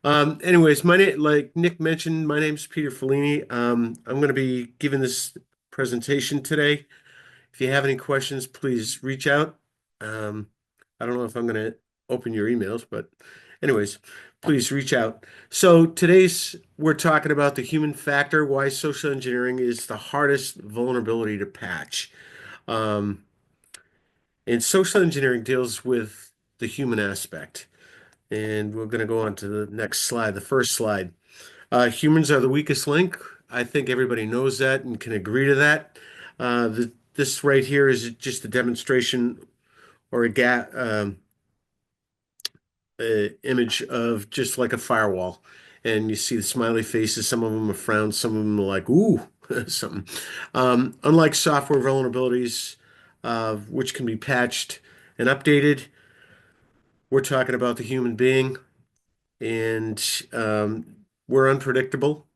Anyways, my name, like Nick mentioned, my name's Peter Fellini. I'm going to be giving this presentation today. If you have any questions, please reach out. Um, I don't know if I'm going to open your emails, but anyways, please reach out. So we're talking about the human factor, why social engineering is the hardest vulnerability to patch. Um, and social engineering deals with the human aspect. And we're going to go on to the next slide, the first slide. Humans are the weakest link. I think everybody knows that and can agree to that. This right here is just a demonstration or image of just like a firewall. And you see the smiley faces. Some of them are frowns. Some of them are like, ooh, something. Unlike software vulnerabilities, which can be patched and updated, we're talking about the human being, and we're unpredictable.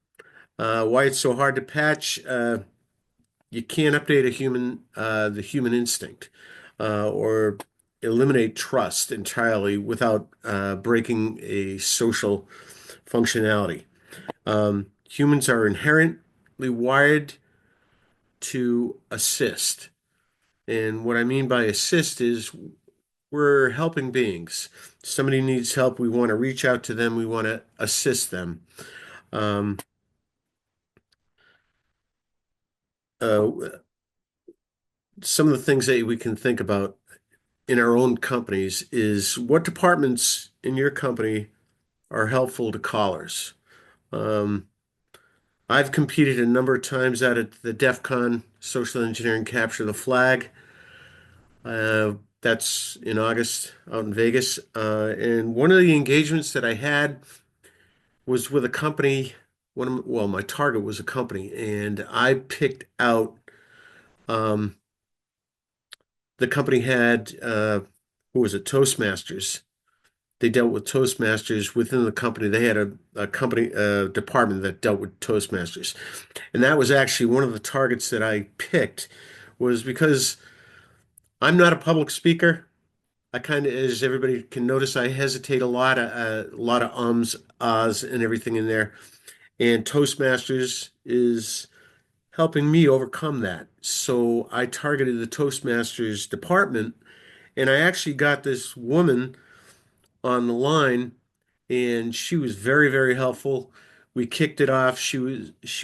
Why it's so hard to patch? You can't update the human instinct, or eliminate trust entirely without breaking a social functionality. Humans are inherently wired to assist. And what I mean by assist is we're helping beings. Somebody needs help, we want to reach out to them, we want to assist them. Um, uh, some of the things that we can think about in our own companies is what departments in your company are helpful to callers. Um, I've competed a number of times out at the DEF CON Social Engineering Capture the Flag. That's in August out in Vegas. And one of the engagements that I had was with a company. Well, my target was a company, and I picked out um, the company had who was it? Toastmasters. They dealt with Toastmasters within the company. They had a company department that dealt with Toastmasters. And that was actually one of the targets that I picked was because I'm not a public speaker. I kind of, as everybody can notice, I hesitate a lot of ums, ahs, and everything in there. And Toastmasters is helping me overcome that. So I targeted the Toastmasters department, and I actually got this woman on the line, and she was very, very helpful. We kicked it off. She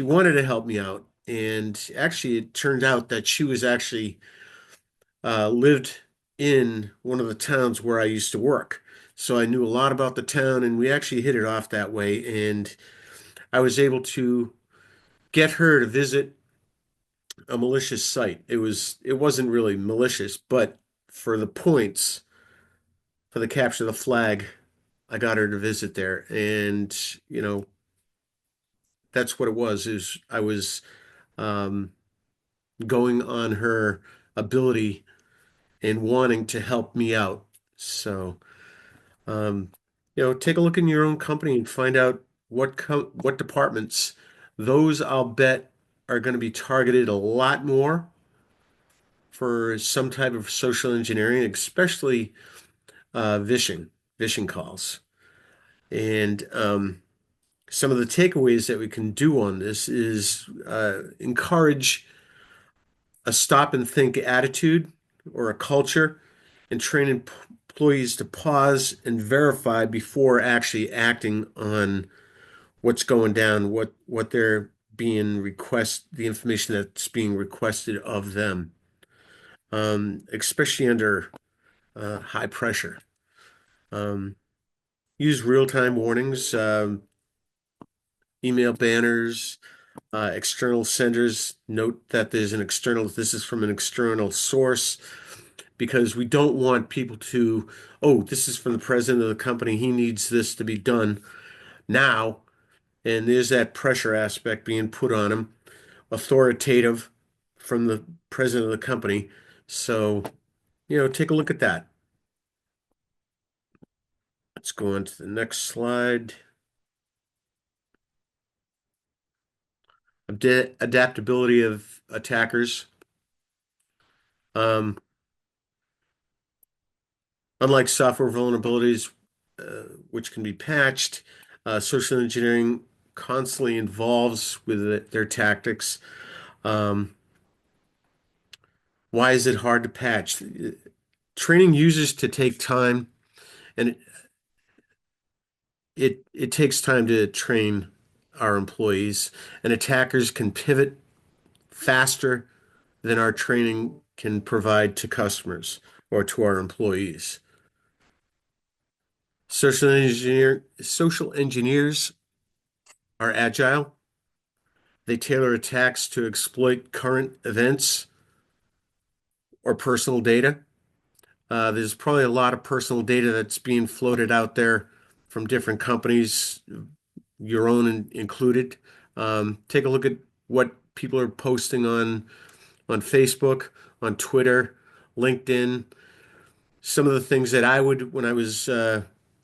wanted to help me out, and actually, it turned out that she was actually lived in one of the towns where I used to work. So I knew a lot about the town, and we actually hit it off that way. And I was able to get her to visit a malicious site. It wasn't really malicious, but for the points for the capture the flag, I got her to visit there. And, you know, that's what it was, is I was um, going on her ability and wanting to help me out. So, um, take a look in your own company and find out what departments. Those I'll bet are going to be targeted a lot more for some type of social engineering, especially phishing calls. And some of the takeaways that we can do on this is encourage a stop and think attitude or a culture, and train employees to pause and verify before actually acting on what's going down, what they're being the information that's being requested of them, especially under high pressure. Um, Use real-time warnings, email banners, external senders. Note that this is from an external source, because we don't want people to, oh, this is from the president of the company. He needs this to be done now. And there's that pressure aspect being put on him, authoritative from the president of the company. So, take a look at that. Let's go on to the next slide. Adaptability of attackers. Um, Unlike software vulnerabilities, which can be patched, Social engineering constantly involves with their tactics. Um, why is it hard to patch? Training users to take time, and it takes time to train our employees, and attackers can pivot faster than our training can provide to customers or to our employees. Social engineers are agile. They tailor attacks to exploit current events or personal data. There's probably a lot of personal data that's being floated out there from different companies, your own included. Take a look at what people are posting on Facebook, on Twitter, LinkedIn. Some of the things that I would, when I was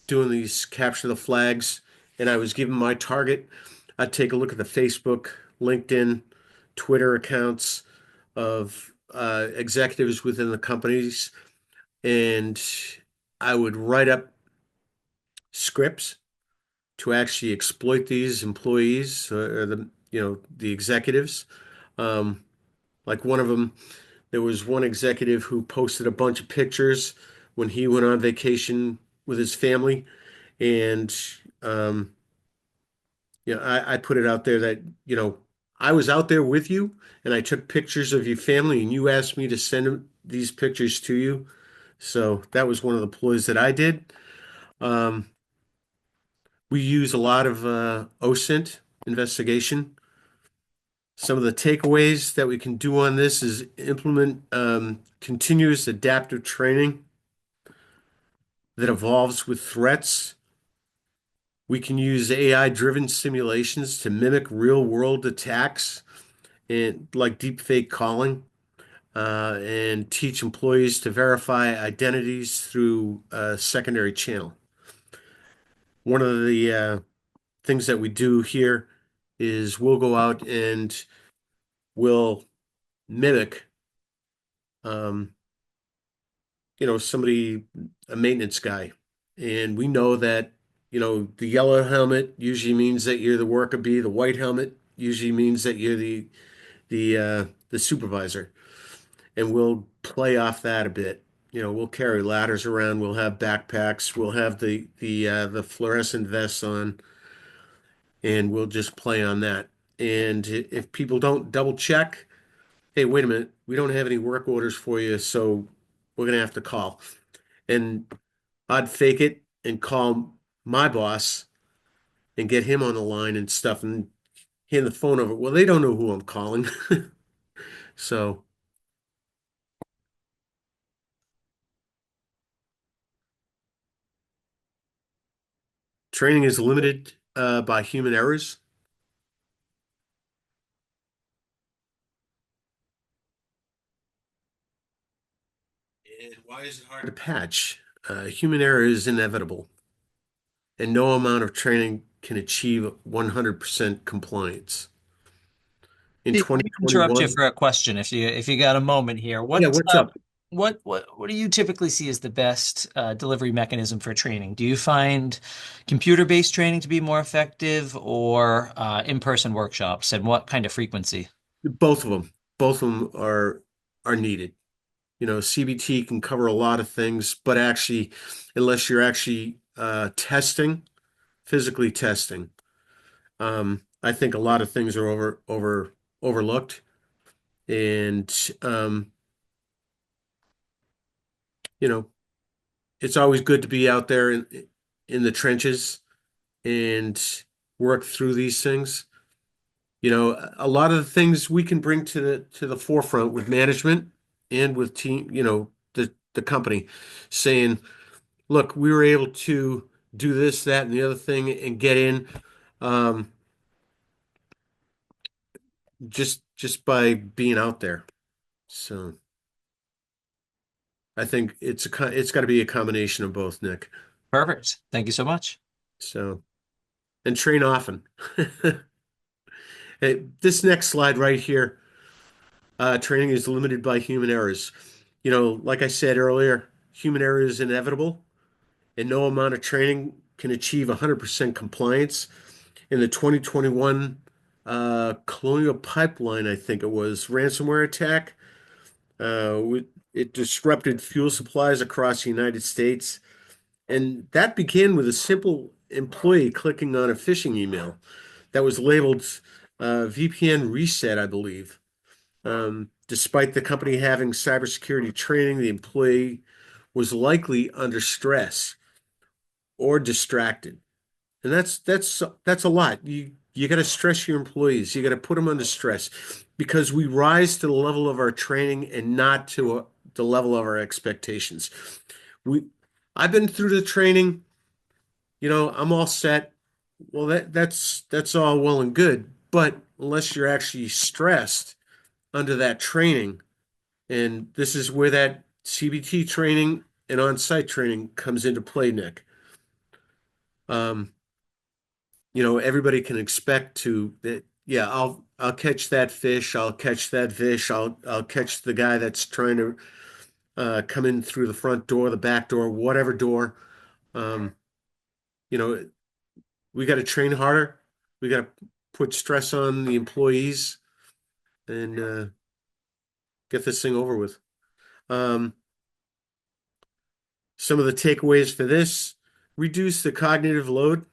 doing these capture the flags and I was given my target, I'd take a look at the Facebook, LinkedIn, Twitter accounts of executives within the companies, and I would write up scripts to actually exploit these employees or the executives. Um, like one of them, there was one executive who posted a bunch of pictures when he went on vacation with his family, and um, I put it out there that I was out there with you, and I took pictures of your family, and you asked me to send these pictures to you. So that was one of the ploys that I did. Um, we use a lot of OSINT investigation. Some of the takeaways that we can do on this is implement continuous adaptive training that evolves with threats. We can use AI-driven simulations to mimic real-world attacks and like deepfake calling, and teach employees to verify identities through a secondary channel. One of the things that we do here is we'll go out and we'll mimic, um, somebody, a maintenance guy. And we know that, the yellow helmet usually means that you're the worker bee. The white helmet usually means that you're the supervisor. And we'll play off that a bit. We'll carry ladders around, we'll have backpacks, we'll have the fluorescent vests on, and we'll just play on that. And if people don't double check, hey, wait a minute, we don't have any work orders for you, so we're gonna have to call. And I'd fake it and call my boss and get him on the line and stuff and hand the phone over. Well, they don't know who I'm calling. So training is limited by human errors. And why is it hard to patch? Human error is inevitable, and no amount of training can achieve 100% compliance. In Let me interrupt you 2021, for a question if you got a moment here. yeah, what's up? What do you typically see as the best delivery mechanism for training? Do you find computer-based training to be more effective or in-person workshops, and what kind of frequency? Both of them. Both of them are needed. CBT can cover a lot of things, but actually, unless you're actually physically testing, I think a lot of things are overlooked. And you know, it's always good to be out there in the trenches and work through these things. A lot of the things we can bring to the forefront with management and with team, the company saying, look, we were able to do this, that, and the other thing and get in, um, just by being out there. So I think it's got to be a combination of both, Nick. Perfect. Thank you so much. So and train often. Hey, this next slide right here, training is limited by human errors. Like I said earlier, human error is inevitable, and no amount of training can achieve 100% compliance. In the 2021 Colonial Pipeline, I think it was, ransomware attack, it disrupted fuel supplies across the United States. And that began with a simple employee clicking on a phishing email that was labeled VPN reset, I believe. Despite the company having cybersecurity training, the employee was likely under stress or distracted. And that's a lot. You got to stress your employees. You got to put them under stress because we rise to the level of our training and not to the level of our expectations. We I've been through the training, I'm all set. Well, that's all well and good, but unless you're actually stressed under that training, and this is where that CBT training and on-site training comes into play, Nick. Um, everybody can expect to that, yeah, I'll catch that fish, I'll catch that fish, I'll catch the guy that's trying to come in through the front door, the back door, whatever door. Um, you know, we got to train harder. We got to put stress on the employees and get this thing over with. Um, some of the takeaways for this: reduce the cognitive load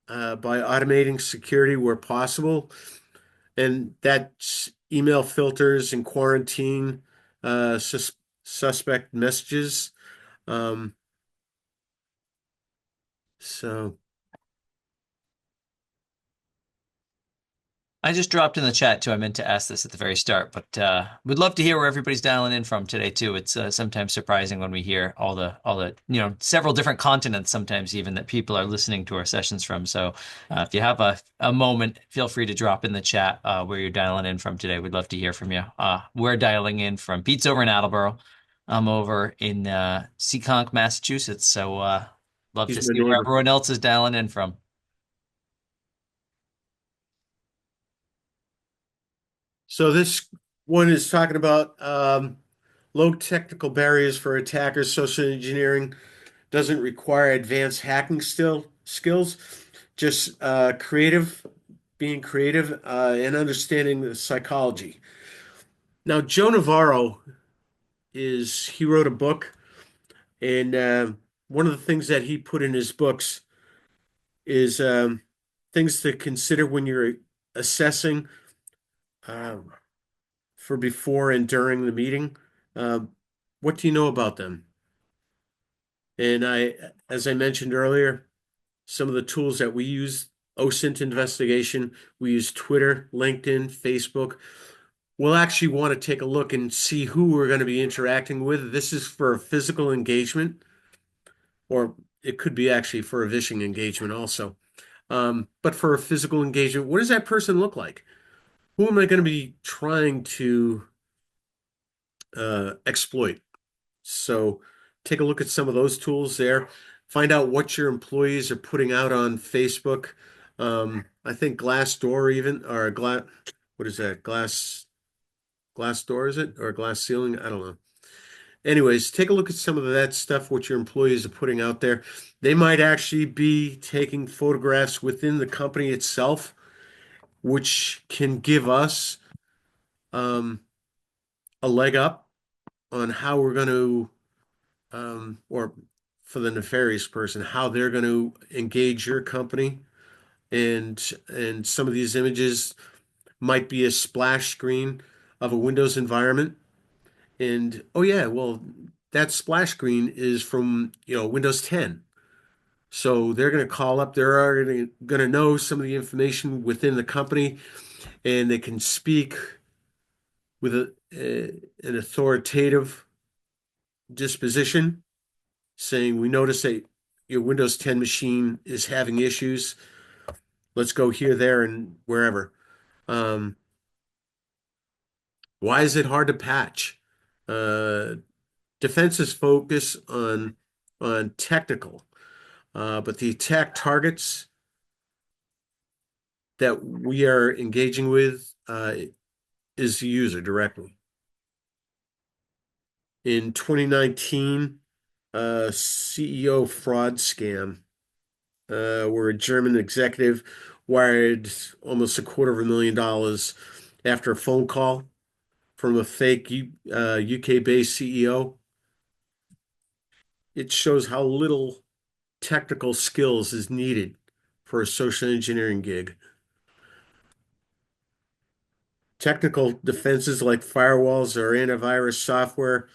by automating security where possible, and that's email filters and quarantine suspect messages. Um, so I just dropped in the chat too. I meant to ask this at the very start, but we'd love to hear where everybody's dialing in from today too. It's sometimes surprising when we hear all the several different continents sometimes even that people are listening to our sessions from. So if you have a moment, feel free to drop in the chat where you're dialing in from today. We'd love to hear from you. We're dialing in from Pete's over in Attleboro. I'm over in Seekonk, Massachusetts. So love he's to my see where neighbor. everyone else is dialing in from. So this one is talking about low technical barriers for attackers. Social engineering doesn't require advanced hacking skills, just being creative, and understanding the psychology. Now, Joe Navarro he wrote a book, and one of the things that he put in his books is things to consider when you're assessing um, for before and during the meeting. Um, what do you know about them? And as I mentioned earlier, some of the tools that we use, OSINT investigation, we use Twitter, LinkedIn, Facebook. We'll actually want to take a look and see who we're going to be interacting with. This is for a physical engagement, or it could be actually for a vishing engagement also. But for a physical engagement, what does that person look like? Who am I going to be trying to exploit? So take a look at some of those tools there. Find out what your employees are putting out on Facebook. I think Glassdoor even, or what is that? Glass door, is it? Or glass ceiling? I don't know. Anyways, take a look at some of that stuff, what your employees are putting out there. They might actually be taking photographs within the company itself, which can give us um, a leg up on how we're going to or for the nefarious person, how they're going to engage your company. And some of these images might be a splash screen of a Windows environment. And oh yeah, well, that splash screen is from, Windows 10. So they're going to call up, they're already going to know some of the information within the company, and they can speak with an authoritative disposition saying, we notice that your Windows 10 machine is having issues. Let's go here, there, and wherever. Um, why is it hard to patch? Uh, Defenses focus on technical, but the attack targets that we are engaging with is the user directly. In 2019, CEO fraud scam. where a German executive wired almost $250,000 after a phone call from a fake UK-based CEO. It shows how little technical skills is needed for a social engineering gig. Technical defenses like firewalls or antivirus software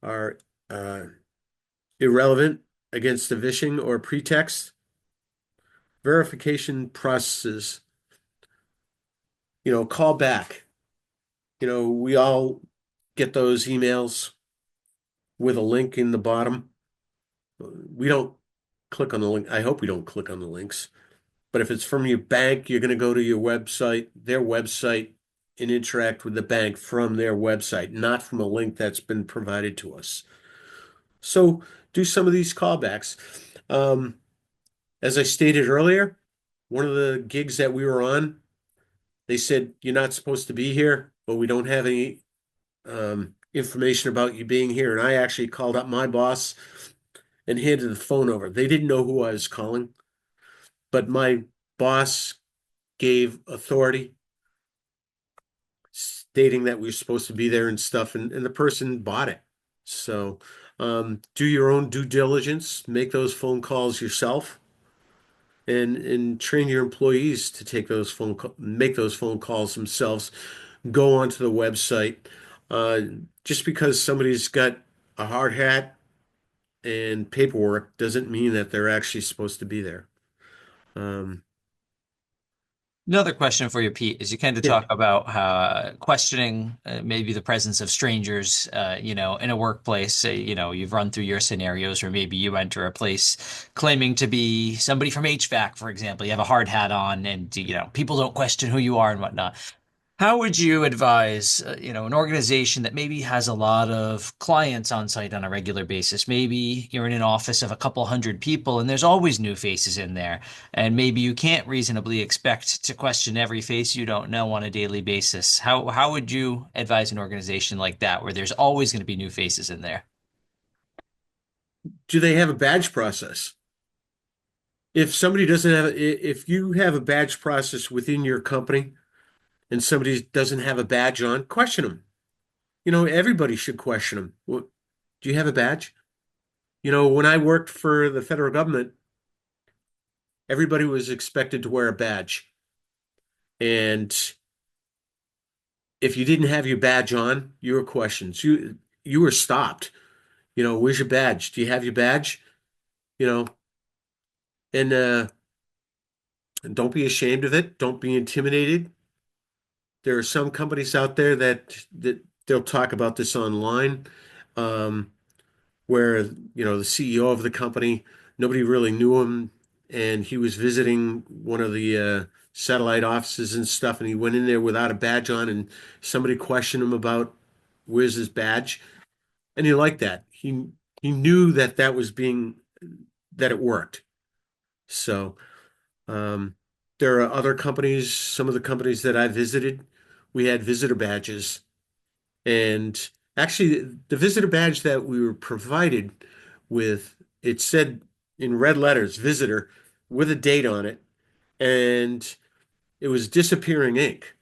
are uh, irrelevant against the phishing or pretext. Verification processes, call back. We all get those emails with a link in the bottom. We don't click on the link. I hope we don't click on the links. But if it's from your bank, you're going to go to your website, their website, and interact with the bank from their website, not from a link that's been provided to us. So do some of these callbacks. Um, as I stated earlier, one of the gigs that we were on, they said, you're not supposed to be here, but we don't have any information about you being here. And I actually called up my boss and handed the phone over. They didn't know who I was calling, but my boss gave authority stating that we were supposed to be there and stuff, and the person bought it. So do your own due diligence, make those phone calls yourself, and train your employees to make those phone calls themselves. Go onto the website. Uh, just because somebody's got a hard hat and paperwork doesn't mean that they're actually supposed to be there. Um, Another question for you, Pete, is you kind of yeah. talk about questioning maybe the presence of strangers, in a workplace. You've run through your scenarios where maybe you enter a place claiming to be somebody from HVAC, for example. You have a hard hat on, and people don't question who you are and whatnot. How would you advise, an organization that maybe has a lot of clients on site on a regular basis? Maybe you're in an office of a couple hundred people and there's always new faces in there. And maybe you can't reasonably expect to question every face you don't know on a daily basis. How would you advise an organization like that where there's always going to be new faces in there? Do they have a badge process? If somebody doesn't have, if you have a badge process within your company and somebody doesn't have a badge on, question them. Everybody should question them. Well, do you have a badge? When I worked for the federal government, everybody was expected to wear a badge. And if you didn't have your badge on, you were questioned. You were stopped. Where's your badge? Do you have your badge? You know, and don't be ashamed of it. Don't be intimidated. There are some companies out there that they'll talk about this online, um, where the CEO of the company, nobody really knew him, and he was visiting one of the satellite offices and stuff, and he went in there without a badge on, and somebody questioned him about where's his badge, and he liked that. He knew that it worked. So. Um, there are other companies, some of the companies that I visited, we had visitor badges. And actually, the visitor badge that we were provided with, it said in red letters, visitor, with a date on it. And it was disappearing ink.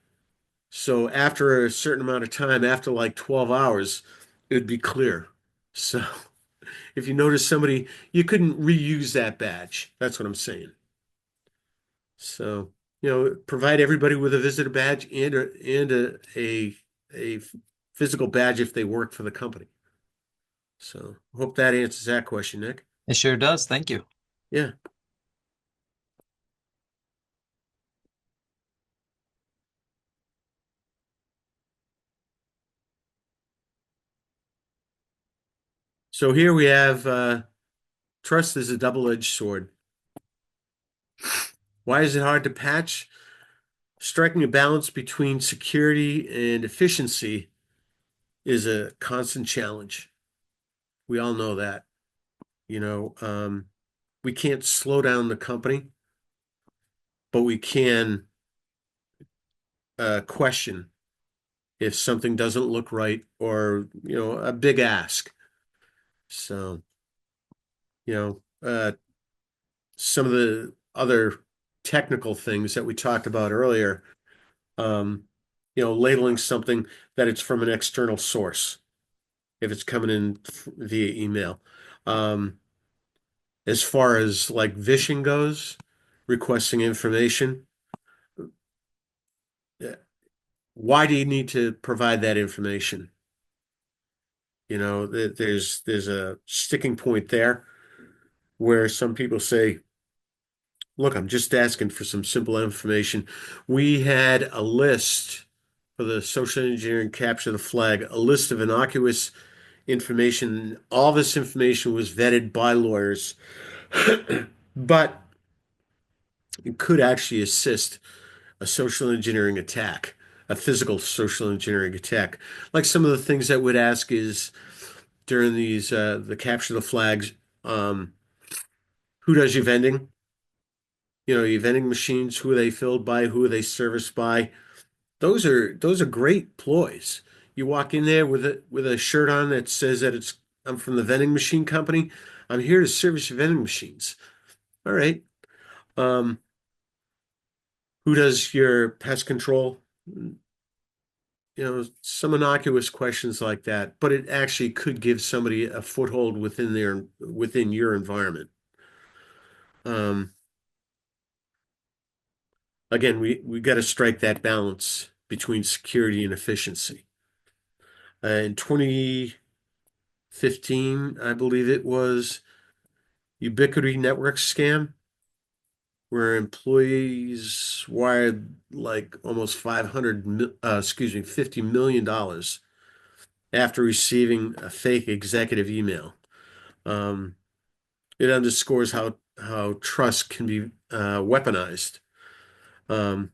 So after a certain amount of time, after like 12 hours, it would be clear. So if you notice somebody, you couldn't reuse that badge. That's what I'm saying. So, provide everybody with a visitor badge and a physical badge if they work for the company. So, hope that answers that question, Nick. It sure does. Thank you. Yeah. So here we have trust is a double-edged sword. Why is it hard to patch? Striking a balance between security and efficiency is a constant challenge. We all know that. You know, um, we can't slow down the company, but we can question if something doesn't look right or, a big ask. So, you know, some of the other technical things that we talked about earlier. Um, labeling something that it's from an external source if it's coming in via email. Um, as far as like phishing goes, requesting information, uh, why do you need to provide that information? There's a sticking point there where some people say, look, I'm just asking for some simple information. We had a list for the social engineering capture the flag, a list of innocuous information. All this information was vetted by lawyers, but it could actually assist a social engineering attack, a physical social engineering attack. Like some of the things that would ask is during the capture the flags, um, who does your vending? Your vending machines, who are they filled by? Who are they serviced by? Those are great ploys. You walk in there with a shirt on that says that I'm from the vending machine company. I'm here to service your vending machines. All right. Um, who does your pest control? Some innocuous questions like that, but it actually could give somebody a foothold within your environment. Um, again, we got to strike that balance between security and efficiency. In 2015, I believe it was Ubiquity Network scam, where employees wired like almost 50 million dollars after receiving a fake executive email. Um, it underscores how trust can be weaponized. Um,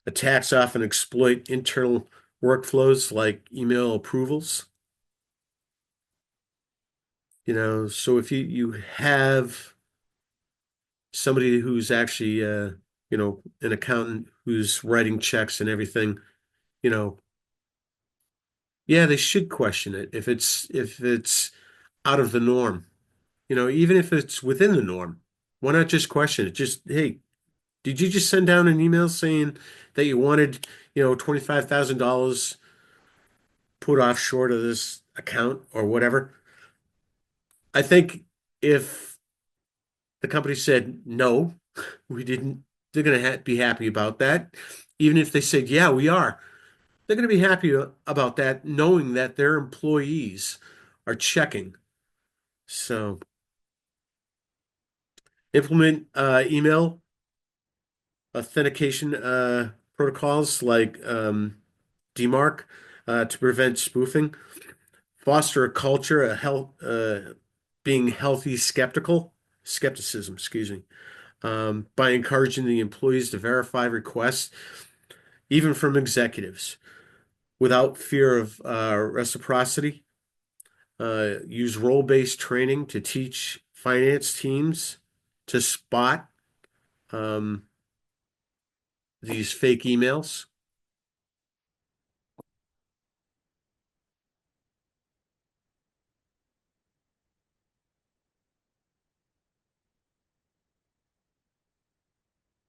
attacks often exploit internal workflows like email approvals. So if you have somebody who's actually an accountant who's writing checks and everything, you know, yeah, they should question it if it's out of the norm. Even if it's within the norm, why not just question it? Just, hey, did you just send down an email saying that you wanted, $25,000 put offshore to this account or whatever? I think if the company said no, we didn't, they're going to be happy about that. Even if they said, yeah, we are, they're going to be happy about that, knowing that their employees are checking. So implement email authentication protocols like DMARC to prevent spoofing. Foster a culture, being healthy skepticism, excuse me, by encouraging the employees to verify requests, even from executives, without fear of reciprocity. Use role-based training to teach finance teams to spot um, these fake emails.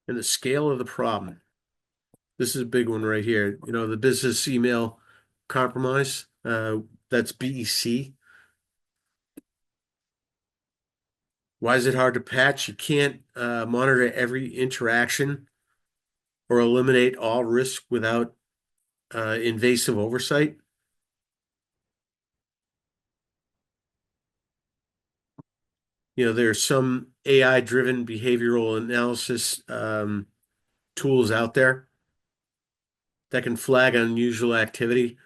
And the scale of the problem. This is a big one right here. The business email compromise, that's BEC. Why is it hard to patch? You can't monitor every interaction or eliminate all risk without invasive oversight. There's some AI-driven behavioral analysis tools out there that can flag unusual activity.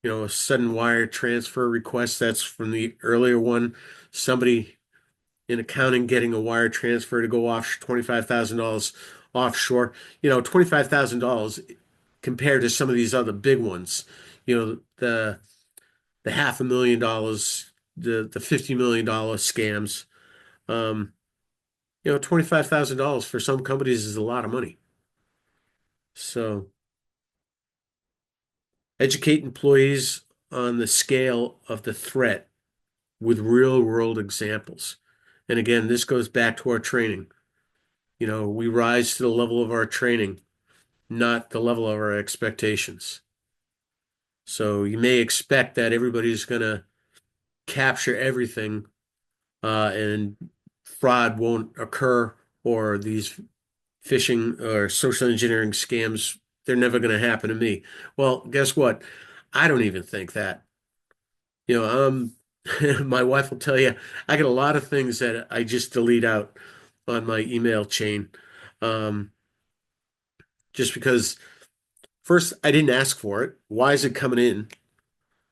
A sudden wire transfer request, that's from the earlier one. Somebody in accounting getting a wire transfer to go off $25,000 offshore. $25,000 compared to some of these other big ones. The $500,000, the $50 million scams. Um, $25,000 for some companies is a lot of money. So educate employees on the scale of the threat with real world examples. And again, this goes back to our training. We rise to the level of our training, not the level of our expectations. So you may expect that everybody's going to capture everything, and fraud won't occur, or these phishing or social engineering scams, they're never going to happen to me. Well, guess what? I don't even think that. My wife will tell you, I get a lot of things that I just delete out on my email chain. Um, just because first I didn't ask for it. Why is it coming in?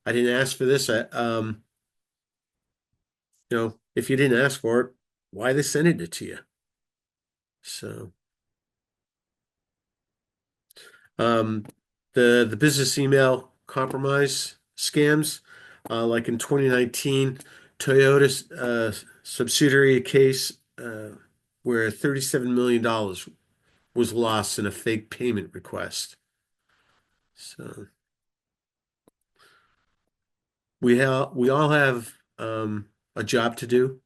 I didn't ask for this. If you didn't ask for it, why they sending it to you? So, um, the business email compromise scams, like in 2019, Toyota's subsidiary case, where $37 million was lost in a fake payment request. So we all have a job to do,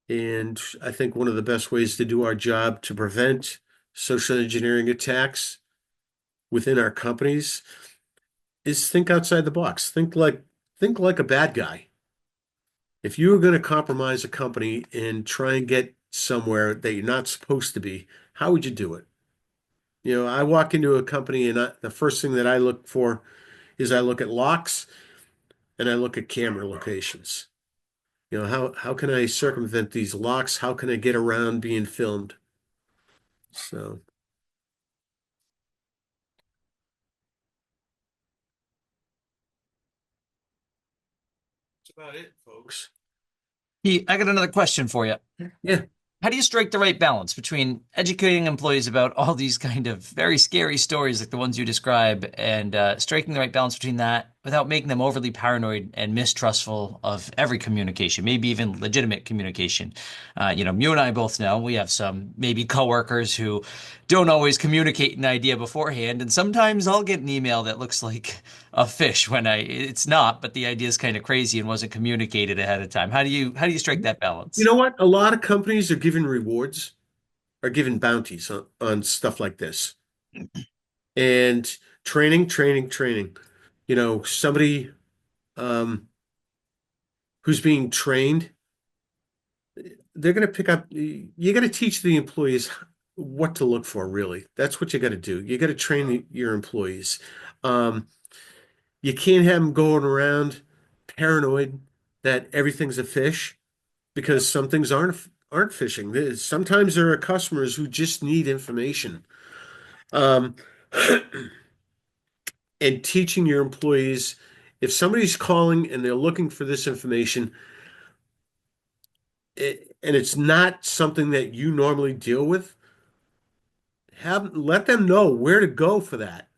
and I think one of the best ways to do our job to prevent social engineering attacks within our companies is think outside the box. Think like a bad guy. If you were going to compromise a company and try and get somewhere that you're not supposed to be, how would you do it? I walk into a company and the first thing that I look for is I look at locks and I look at camera locations. How can I circumvent these locks? How can I get around being filmed? So that's about it, folks. I got another question for you. Yeah. How do you strike the right balance between educating employees about all these kind of very scary stories like the ones you describe and striking the right balance between that without making them overly paranoid and mistrustful of every communication, maybe even legitimate communication? You and I both know we have some maybe coworkers who don't always communicate an idea beforehand, and sometimes I'll get an email that looks like a fish when it's not, but the idea is kind of crazy and wasn't communicated ahead of time. How do you strike that You balance? know what? A lot of companies are giving rewards, are giving bounties on stuff like this. And training, training, training. Somebody um, who's being trained, they're going to pick up, you got to teach the employees what to look for, really. That's what you got to do. You got to train your employees. Um, you can't have them going around paranoid that everything's a fish, because some things aren't phishing. Sometimes there are customers who just need information. Um, and teaching your employees, if somebody's calling and they're looking for this information, and it's not something that you normally deal with, let them know where to go for that.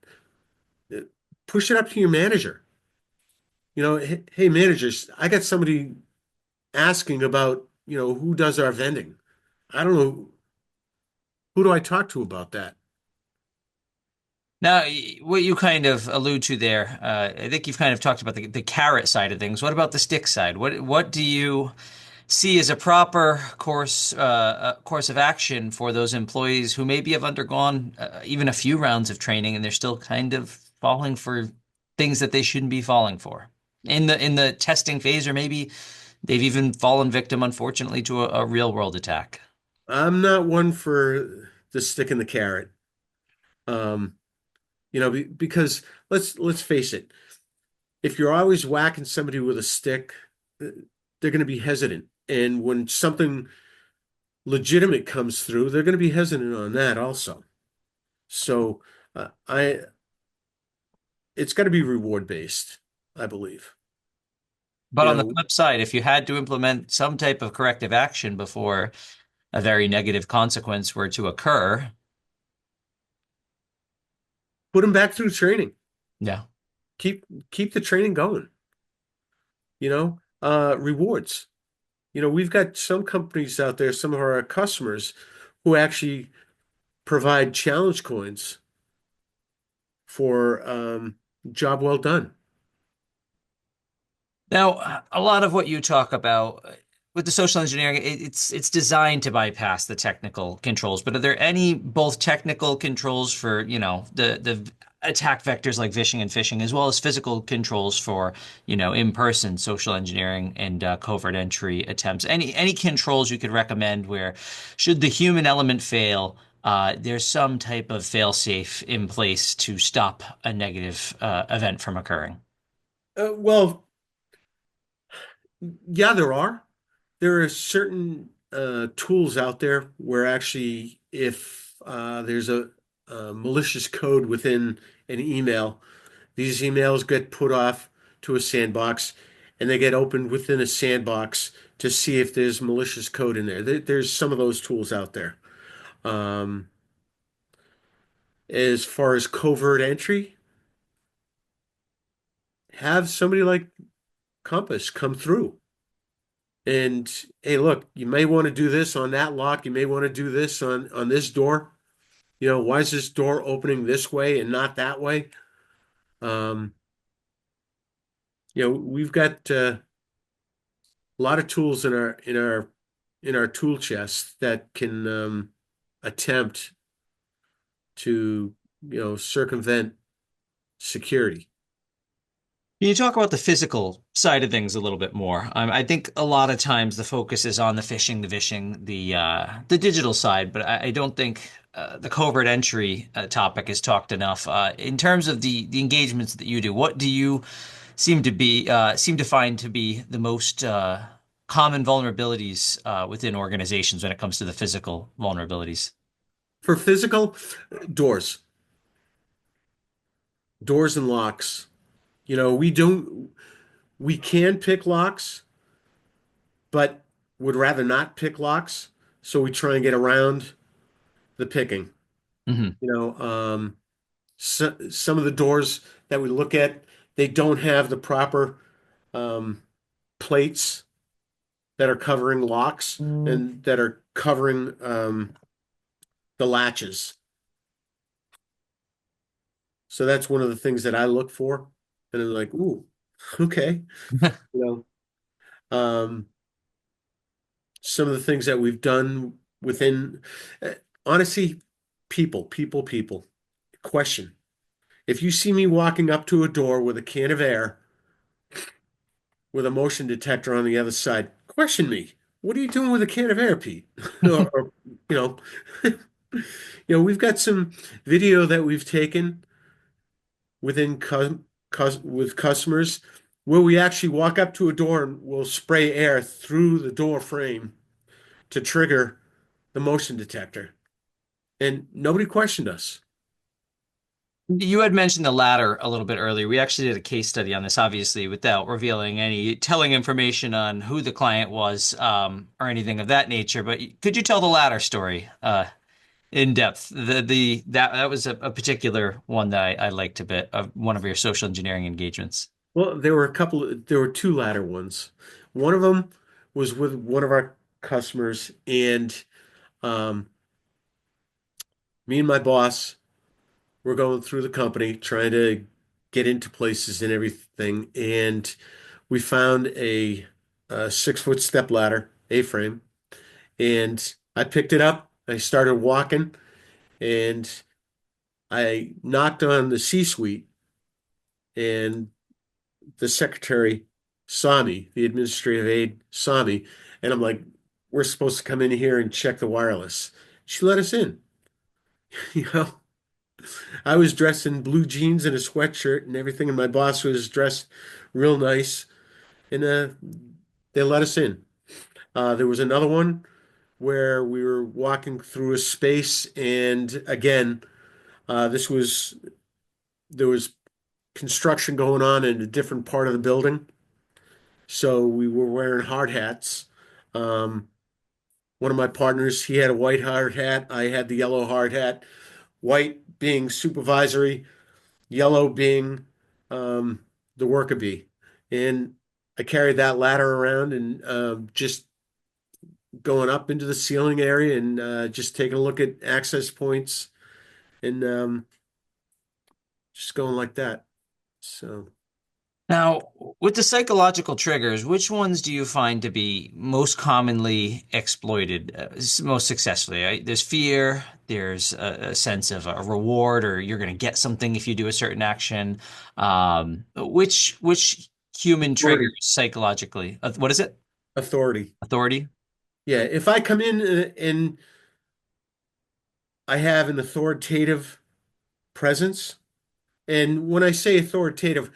Uh, Push it up to your manager. Hey, managers, I got somebody asking about, who does our vending. I don't know, who do I talk to about that? Now, what you kind of allude to there, I think you've kind of talked about the carrot side of things. What about the stick side? What do you see as a proper course of action for those employees who maybe have undergone even a few rounds of training and they're still kind of falling for things that they shouldn't be falling for in the testing phase, or maybe they've even fallen victim, unfortunately, to a real world attack? I'm not one for the stick and the carrot. Um, because let's face it, if you're always whacking somebody with a stick, they're going to be hesitant. And when something legitimate comes through, they're going to be hesitant on that also. So I it's got to be reward based, I believe. But You on the know, flip side, if you had to implement some type of corrective action before a very negative consequence were to occur, put them back through training. yeah. Keep keep the training going. Rewards. We've got some companies out there, some of our customers, who actually provide challenge coins for job well done. Now, a lot of what you talk about with the social engineering, it's designed to bypass the technical controls. But are there any both technical controls for, the attack vectors like vishing and phishing, as well as physical controls for, in-person social engineering and covert entry attempts? Any controls you could recommend where, should the human element fail, there's some type of fail-safe in place to stop a negative event from occurring? Well, yeah, there are. There are certain tools out there where actually, if there's a malicious code within an email, these emails get put off to a sandbox and they get opened within a sandbox to see if there's malicious code in there. There's some of those tools out there. Um, as far as covert entry, have somebody like Compass come through. And hey, look, you may want to do this on that lock. You may want to do this on this door. Why is this door opening this way and not that way? Um, we've got a lot of tools in our tool chest that can attempt to circumvent security. Can you talk about the physical side of things a little bit more? I think a lot of times the focus is on the phishing, the vishing, the digital side, but I don't think the covert entry topic is talked enough. In terms of the engagements that you do, what do you seem to find to be the most common vulnerabilities within organizations when it comes to the physical vulnerabilities? For physical, doors, doors and locks. We can pick locks, but would rather not pick locks. So we try and get around the picking. Hmm. Some of the doors that we look at, they don't have the proper um, plates that are covering locks and that are covering the latches. So that's one of the things that I look for. And I'm like, ooh, okay. You um, some of the things that we've done within, uh, honestly, people. Question. If you see me walking up to a door with a can of air with a motion detector on the other side, question me. What are you doing with a can of air, Pete? Or, you know, we've got some video that we've taken within with customers where we actually walk up to a door and we'll spray air through the door frame to trigger the motion detector. And nobody questioned us. You had mentioned the latter a little bit earlier. We actually did a case study on this, obviously, without revealing any telling information on who the client was, or anything of that nature. But could you tell the latter story, in depth? That was a particular one that I liked a bit of one of your social engineering engagements. Well, there were two latter ones. One of them was with one of our customers, and um, me and my boss were going through the company trying to get into places and everything, and we found a 6-foot step ladder, A-frame, and I picked it up. I started walking, and I knocked on the C-suite, and the secretary saw me, the administrative aide saw me, and I'm like, we're supposed to come in here and check the wireless. She let us in. You know, I was dressed in blue jeans and a sweatshirt and everything, and my boss was dressed real nice, and they let us in. There was another one where we were walking through a space, and again, this was there was construction going on in a different part of the building. So we were wearing hard hats. Um, one of my partners, he had a white hard hat. I had the yellow hard hat. White being supervisory, yellow being the worker bee. And I carried that ladder around and just going up into the ceiling area and just taking a look at access points and just going like that. So. Now, with the psychological triggers, which ones do you find to be most commonly exploited, most successfully? Right? There's fear, there's a sense of a reward, or you're going to get something if you do a certain action. Which human triggers Authority. psychologically? What is it? Authority. Authority? Yeah, if I come in and I have an authoritative presence, and when I say authoritative,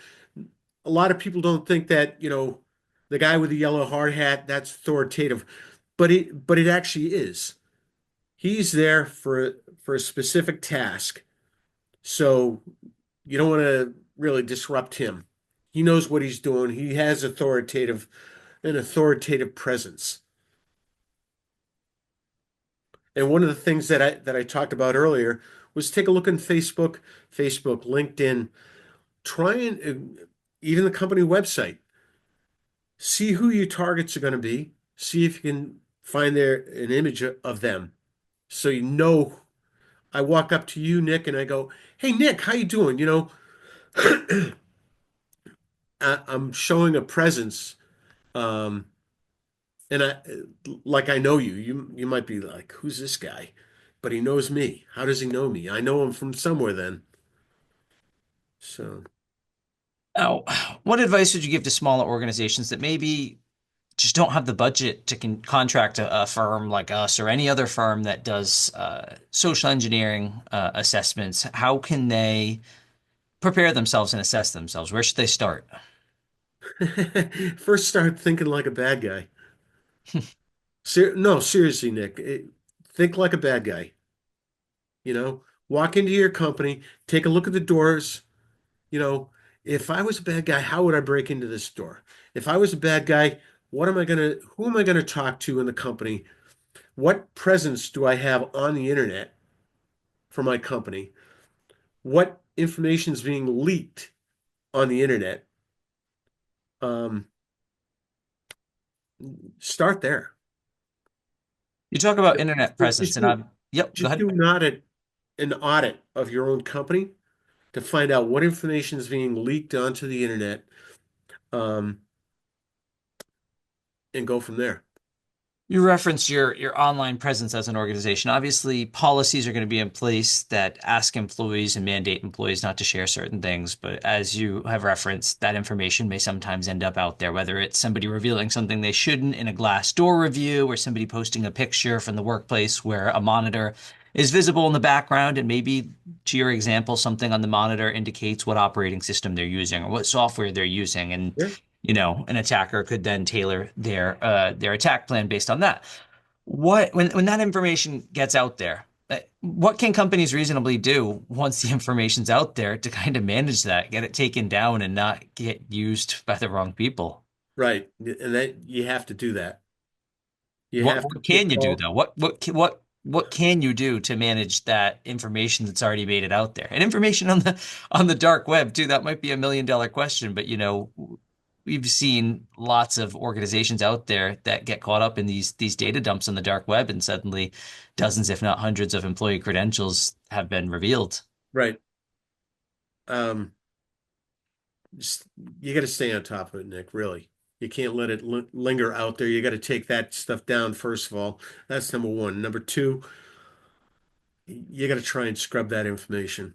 a lot of people don't think that, the guy with the yellow hard hat, that's authoritative, but it actually is. He's there for a specific task. So you don't want to really disrupt him. He knows what he's doing. He has an authoritative presence. And one of the things that I talked about earlier was take a look in Facebook, LinkedIn, try and even the company website, see who your targets are going to be, see if you can find an image of them. So you know, I walk up to you, Nick, and I go, "Hey, Nick, how you doing?" I'm showing a presence, um, and like I know you. You might be like, "Who's this guy?" But he knows me. How does he know me? I know him from somewhere then. So, Now, what advice would you give to smaller organizations that maybe just don't have the budget to contract a firm like us or any other firm that does social engineering assessments? How can they prepare themselves and assess themselves? Where should they start? first start thinking like a bad guy. No, seriously, Nick, think like a bad guy. Walk into your company, take a look at the doors. You know, if I was a bad guy, how would I break into this door? If I was a bad guy, who am I gonna talk to in the company? What presence do I have on the internet for my company? What information is being leaked on the internet? Um, Start there. You talk about internet presence, Just and do, yep, go just ahead. do an audit of your own company to find out what information is being leaked onto the internet, um, and go from there. You reference your online presence as an organization. Obviously, policies are going to be in place that ask employees and mandate employees not to share certain things. But as you have referenced, that information may sometimes end up out there, whether it's somebody revealing something they shouldn't in a Glassdoor review or somebody posting a picture from the workplace where a monitor is visible in the background. And maybe, to your example, something on the monitor indicates what operating system they're using or what software they're using. And Yeah, an attacker could then tailor their attack plan based on that. When that information gets out there, what can companies reasonably do once the information's out there to kind of manage that, get it taken down, and not get used by the wrong people? right. And that you have to do that. You What have to what can you do call. though? What can you do to manage that information that's already made it out there? And information on the dark web too, that might be $1 million question, but we've seen lots of organizations out there that get caught up in these data dumps on the dark web, and suddenly dozens, if not hundreds, of employee credentials have been revealed. Right. Um, just, you got to stay on top of it, Nick, really. You can't let it linger out there. You got to take that stuff down, first of all. That's number one. Number two, you got to try and scrub that information.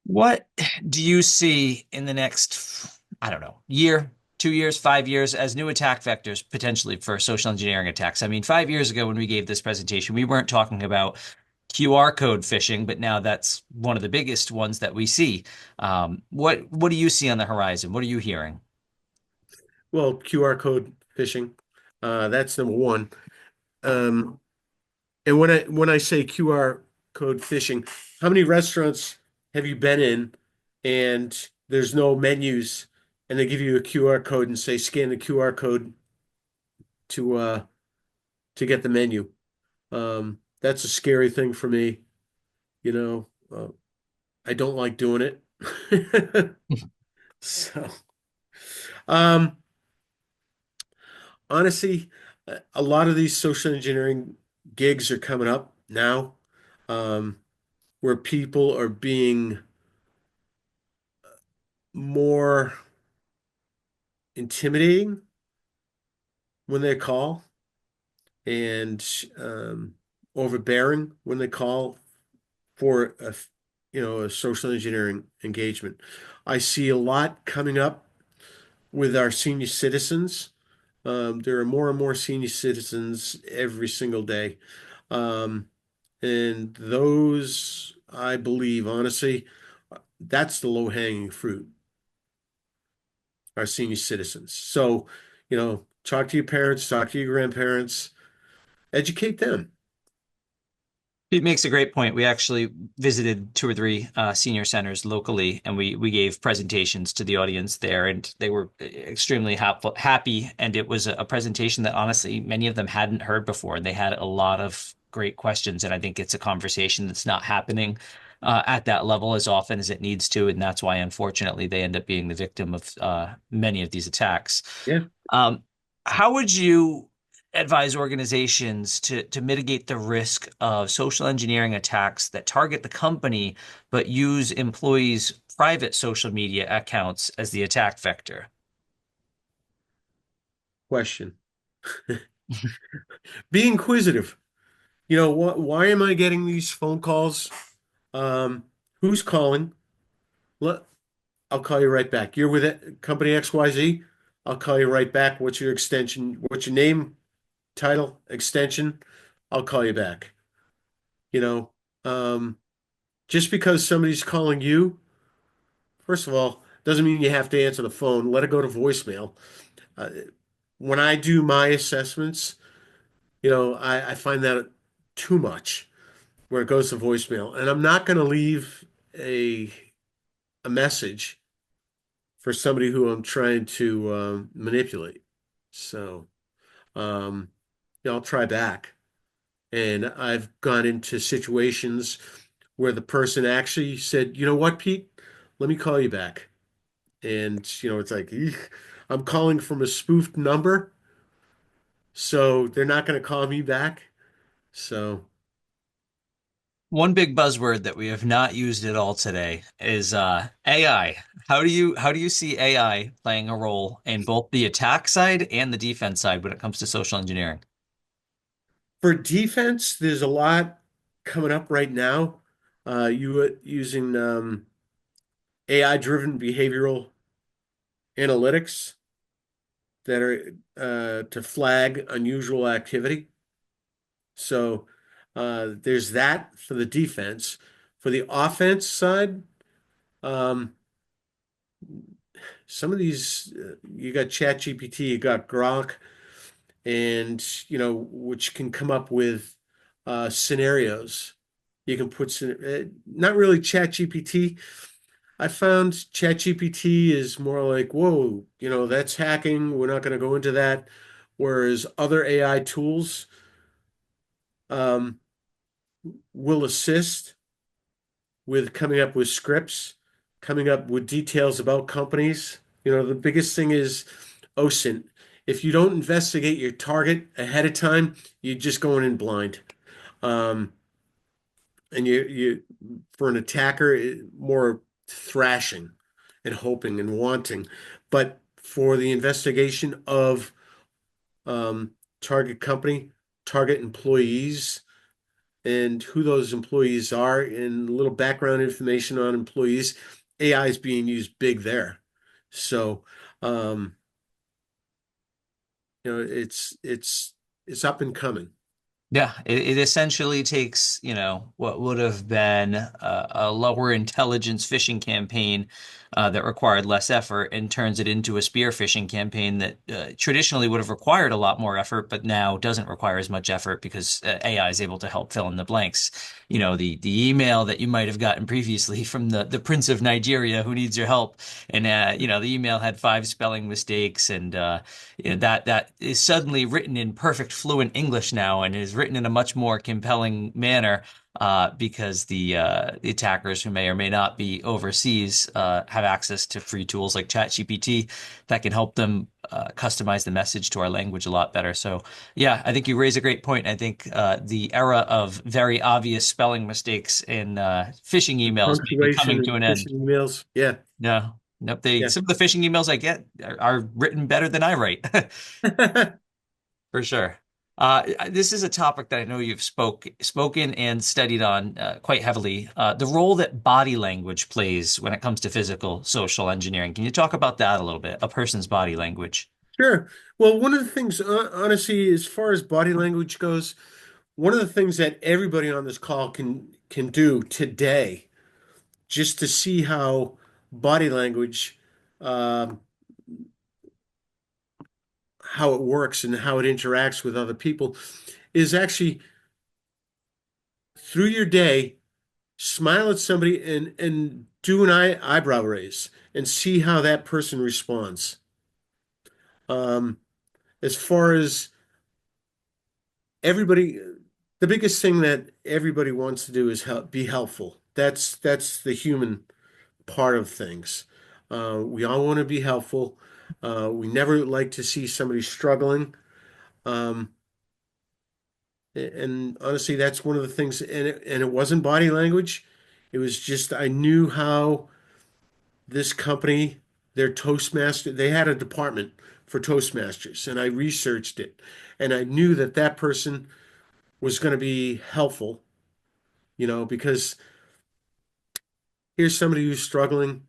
What do you see in the next, I don't know, year, 2 years, 5 years as new attack vectors potentially for social engineering attacks? I mean, 5 years ago when we gave this presentation, we weren't talking about QR code phishing, but now that's one of the biggest ones that we see. What do you see on the horizon? What are you hearing? Well, QR code phishing, that's number one. Um, and when I say QR code phishing, how many restaurants have you been in and there's no menus and they give you a QR code and say scan the QR code to uh to get the menu? That's a scary thing for me. You know, I don't like doing it. So, um, honestly, a lot of these social engineering gigs are coming up now, where people are being more intimidating when they call and overbearing when they call for a social engineering engagement. I see a lot coming up with our senior citizens. There are more and more senior citizens every single day. Um, and those, I believe, honestly, that's the low-hanging fruit, our senior citizens. So, talk to your parents, talk to your grandparents, educate them. It makes a great point. We actually visited two or three senior centers locally, and we gave presentations to the audience there, and they were extremely happy. And it was a presentation that honestly many of them hadn't heard before, and they had a lot of great questions. And I think it's a conversation that's not happening at that level as often as it needs to, and that's why unfortunately they end up being the victim of many of these attacks. Yeah. Um, how would you advise organizations to mitigate the risk of social engineering attacks that target the company but use employees' private social media accounts as the attack vector? Question. Be inquisitive. Why am I getting these phone calls? Um, who's calling? Let, I'll call you right back. You're with company XYZ? I'll call you right back. What's your extension? What's your name, title, extension? I'll call you back. You know, um, just because somebody's calling you, first of all, doesn't mean you have to answer the phone. Let it go to voicemail. Uh, when I do my assessments, I find that too much where it goes to voicemail. And I'm not going to leave a message for somebody who I'm trying to manipulate. So, um, I'll try back. And I've gone into situations where the person actually said, "You know what, Pete? Let me call you back." And, it's like, "Eek, I'm calling from a spoofed number, so they're not going to call me back." So, One big buzzword that we have not used at all today is AI. How do you see AI playing a role in both the attack side and the defense side when it comes to social engineering? for defense, there's a lot coming up right now. You using AI-driven behavioral analytics that are to flag unusual activity. So there's that for the defense. For the offense side, um, some of these you got ChatGPT, you got Grok, and which can come up with scenarios. You can put not really ChatGPT. I found ChatGPT is more like, whoa, that's hacking. We're not going to go into that. Whereas other AI tools um, will assist with coming up with scripts, coming up with details about companies. The biggest thing is OSINT. If you don't investigate your target ahead of time, you're just going in blind. Um, and for an attacker, more thrashing and hoping and wanting. But for the investigation of um, target company, target employees, and who those employees are, and a little background information on employees, AI is being used big there. So, um, it's up and coming. Yeah, it essentially takes, what would have been a lower intelligence phishing campaign that required less effort and turns it into a spear phishing campaign that traditionally would have required a lot more effort, but now doesn't require as much effort because AI is able to help fill in the blanks. The email that you might have gotten previously from the Prince of Nigeria who needs your help, and the email had five spelling mistakes, and that is suddenly written in perfect fluent English now and is written in a much more compelling manner because the attackers who may or may not be overseas have access to free tools like ChatGPT that can help them customize the message to our language a lot better. So, yeah, I think you raise a great point. I think the era of very obvious spelling mistakes in phishing emails may be Punctuation coming to and an end. phishing emails. Yeah. Yeah. Nope. Yeah. Some of the phishing emails I get are written better than I write, for sure. This is a topic that I know you've spoken and studied on quite heavily. The role that body language plays when it comes to physical social engineering. Can you talk about that a little bit? A person's body language. Sure. Well, one of the things, honestly, as far as body language goes, one of the things that everybody on this call can do today, just to see how body language, um, how it works and how it interacts with other people, is actually through your day, smile at somebody and do an eyebrow raise and see how that person responds. Um, as far as everybody, the biggest thing that everybody wants to do is be helpful. That's the human part of things. We all want to be helpful. We never like to see somebody struggling. Um, and honestly, that's one of the things. And it wasn't body language. It was just I knew how this company, their Toastmaster, they had a department for Toastmasters, and I researched it, and I knew that that person was going to be helpful, because here's somebody who's struggling.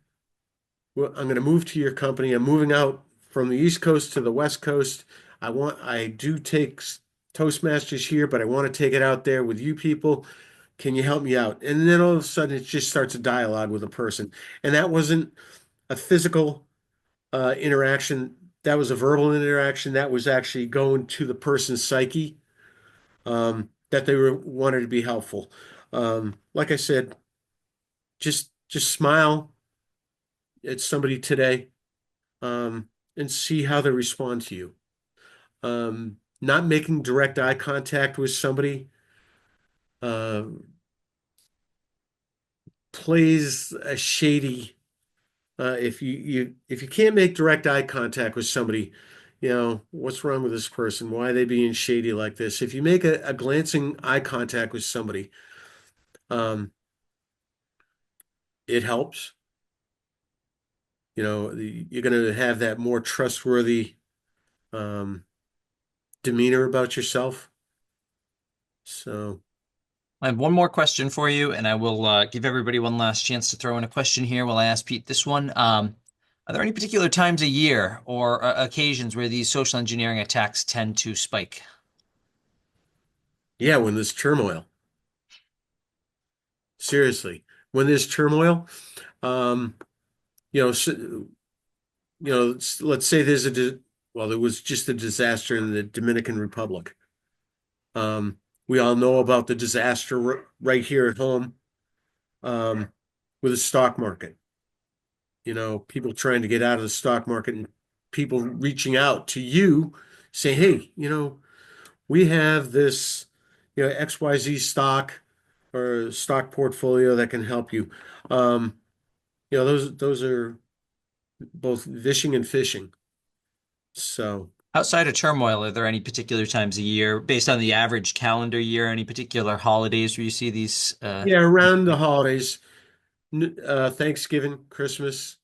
Well, I'm going to move to your company. I'm moving out from the East Coast to the West Coast. I do take Toastmasters here, but I want to take it out there with you people. Can you help me out? And then all of a sudden, it just starts a dialogue with a person. And that wasn't a physical interaction. That was a verbal interaction. That was actually going to the person's psyche, that they wanted to be helpful. Like I said, just smile at somebody today, and see how they respond to you. Not making direct eye contact with somebody uh, plays a shady. If you can't make direct eye contact with somebody, what's wrong with this person? Why are they being shady like this? If you make a glancing eye contact with somebody, um, it helps. You're going to have that more trustworthy um, demeanor about yourself. So, I have one more question for you, and I will give everybody one last chance to throw in a question here while I ask Pete this one. Are there any particular times a year or occasions where these social engineering attacks tend to spike? yeah, when there's turmoil, seriously, when there's turmoil, um, let's say well, there was just a disaster in the Dominican Republic. Um, we all know about the disaster right here at home, um, with the stock market. People trying to get out of the stock market and people reaching out to you saying, hey, we have this, XYZ stock or stock portfolio that can help you. Um, those are both vishing and phishing. So Outside of turmoil, are there any particular times a year, based on the average calendar year, any particular holidays where you see these? yeah, around the holidays, Thanksgiving, Christmas,